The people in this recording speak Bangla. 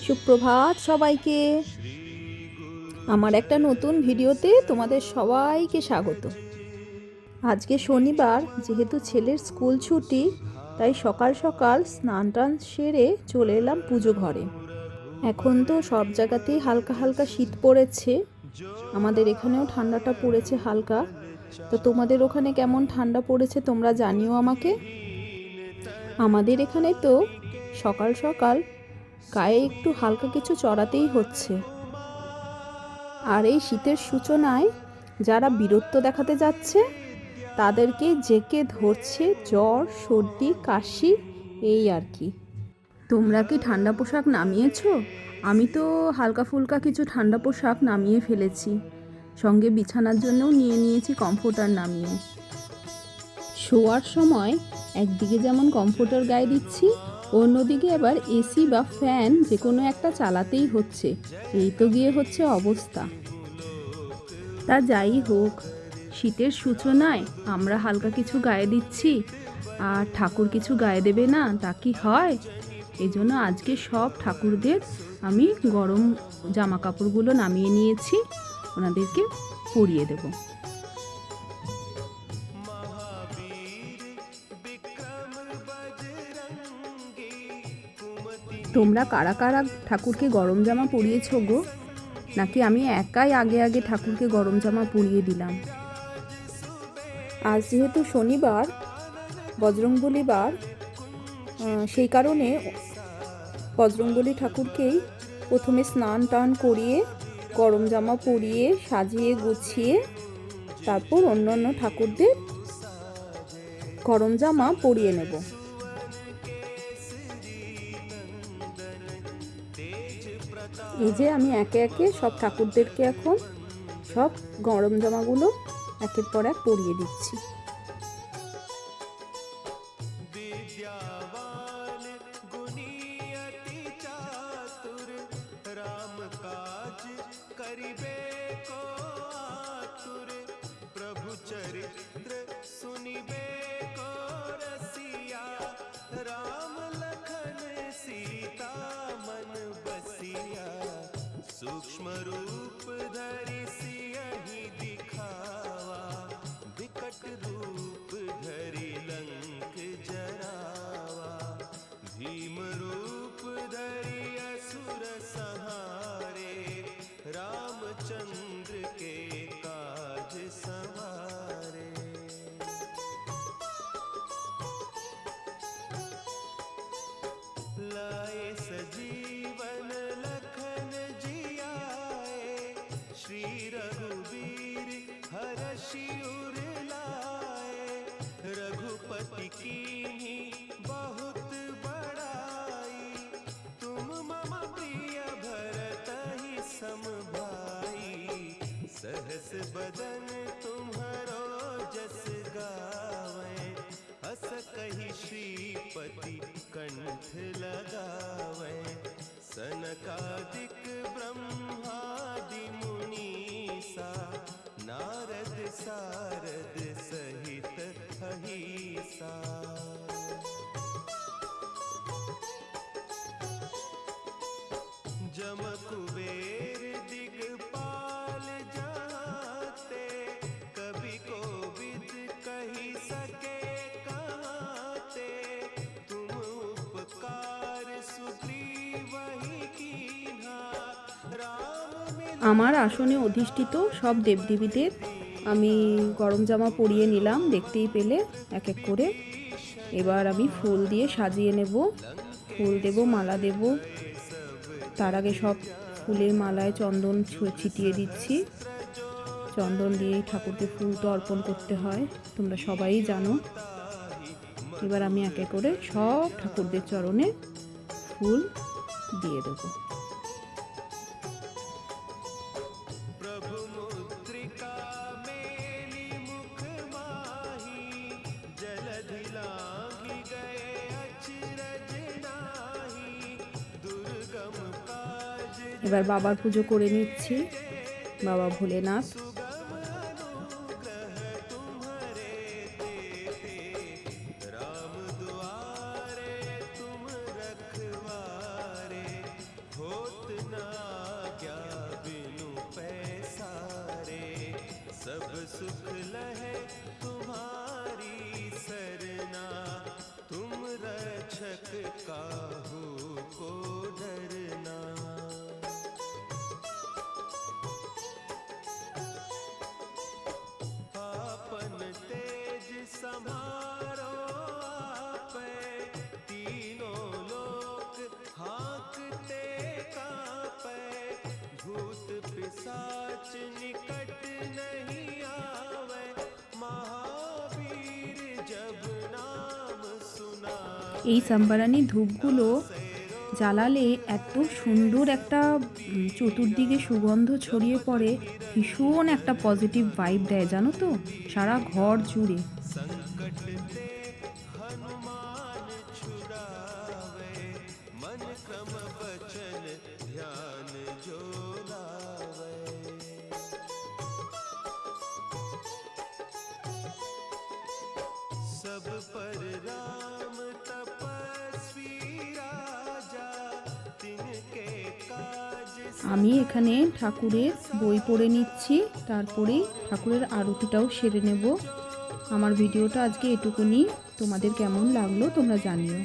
সুপ্রভাত সবাইকে। আমার একটা নতুন ভিডিওতে তোমাদের সবাইকে স্বাগত। আজকে শনিবার, যেহেতু ছেলের স্কুল ছুটি, তাই সকাল সকাল স্নান টান সেরে চলে এলাম পুজো ঘরে। এখন তো সব জায়গাতেই হালকা হালকা শীত পড়েছে, আমাদের এখানেও ঠান্ডাটা পড়েছে হালকা। তো তোমাদের ওখানে কেমন ঠান্ডা পড়েছে তোমরা জানিও আমাকে। আমাদের এখানে তো সকাল সকাল গায়ে একটু হালকা কিছু চড়াতেই হচ্ছে। আর এই শীতের সূচনায় যারা বীরত্ব দেখাতে যাচ্ছে তাদেরকে জেঁকে ধরছে জ্বর, সর্দি, কাশি, এই আর কি। তোমরা কি ঠান্ডা পোশাক নামিয়েছো? আমি তো হালকা ফুলকা কিছু ঠান্ডা পোশাক নামিয়ে ফেলেছি, সঙ্গে বিছানার জন্যও নিয়ে নিয়েছি কমফোর্টার নামিয়ে। শোয়ার সময় একদিকে যেমন কমফোর্টার গায়ে দিচ্ছি, অন্যদিকে আবার এসি বা ফ্যান যে কোনো একটা চালাতেই হচ্ছে। এই তো গিয়ে হচ্ছে অবস্থা। তা যাই হোক, শীতের সূচনায় আমরা হালকা কিছু গায়ে দিচ্ছি, আর ঠাকুর কিছু গায়ে দেবে না তা কি হয়? এই জন্য আজকে সব ঠাকুরদের আমি গরম জামা কাপড়গুলো নামিয়ে নিয়েছি, ওনাদেরকে পরিয়ে দেব। তোমরা কারা কারা ঠাকুরকে গরম জামা পরিয়েছো গো? নাকি আমি একাই আগে আগে ঠাকুরকে গরম জামা পরিয়ে দিলাম? আজ যেহেতু শনিবার, বজরংবলী বার, সেই কারণে বজরংবলী ঠাকুরকেই প্রথমে স্নান টান করিয়ে গরম জামা পরিয়ে সাজিয়ে গুছিয়ে তারপর অন্য ঠাকুরদের গরম জামা পরিয়ে নেব। এই যে আমি একে একে সব ঠাকুরদেরকে এখন সব গরম জামাগুলো একের পর এক পরিয়ে দিচ্ছি। सूक्ष्म रूप धरि सियहि दिखावा, विकट रूप धरि लंक जरावा। भीम रूप धरि असुर संहारे, रामचंद्र के काज संवारे। लाए सजीवन लखन जियाए, श्री रघुवीर हरषि उर लाए। रघुपति कीन्ही बहुत बड़ाई, तुम मम प्रिय भरतहि सम भाई। सहस बदन तुम्हरो जस गावें, हस कहि श्रीपति कंठ लगावें। सनकादिक ब्रह्मादि मुनीसा, नारद सारद सहित अहीसा। जम कुबेर दिगपाल जाते, कवि कोविद कहि सके कहते। तुम उपकार सुग्रीवहि कीन्हा, राम मिलाए। আমার আসনে অধিষ্ঠিত সব দেবদেবীদের আমি গরম জামা পরিয়ে নিলাম, দেখতেই পেলে এক এক করে। এবার আমি ফুল দিয়ে সাজিয়ে নেব, ফুল দেব, মালা দেব। তার আগে সব ফুলের মালায় চন্দন ছিটিয়ে দিচ্ছি। চন্দন দিয়েই ঠাকুরকে ফুল তো অর্পণ করতে হয়, তোমরা সবাই জানো। এবার আমি একে করে সব ঠাকুরদের চরণে ফুল দিয়ে দেব। এবার বাবার পুজো করে নিচ্ছি, বাবা ভোলেনাথ। हो आज्ञा बिनु पैसारे, सब सुख लहे तुम्हारी सरना, तुम रक्षक काहू को डरना। आपन तेज समारो आपे, तीनों लोक हाँकते कापे, भूत पिशाच निकट नहीं आवे, महावीर जब नाम सुना। এই সাম্বারানি ধূপগুলো জ্বালালে এত সুন্দর একটা চতুর্দিকে সুগন্ধ ছড়িয়ে পড়ে, ভীষণ একটা পজিটিভ ভাইব দেয় জানো তো, সারা ঘর জুড়ে। संकट ते हनुमान छुड़ावे, मन क्रम वचन ध्यान जो लावे। सब पर राम तपस्वी राजा, तिनके काज আমি এখানে ঠাকুরের বই পড়ে নিচ্ছি, তারপরেই ঠাকুরের আরতিটাও সেরে নেব। আমার ভিডিওটা আজকে এটুকুনি। তোমাদের কেমন লাগলো তোমরা জানিও।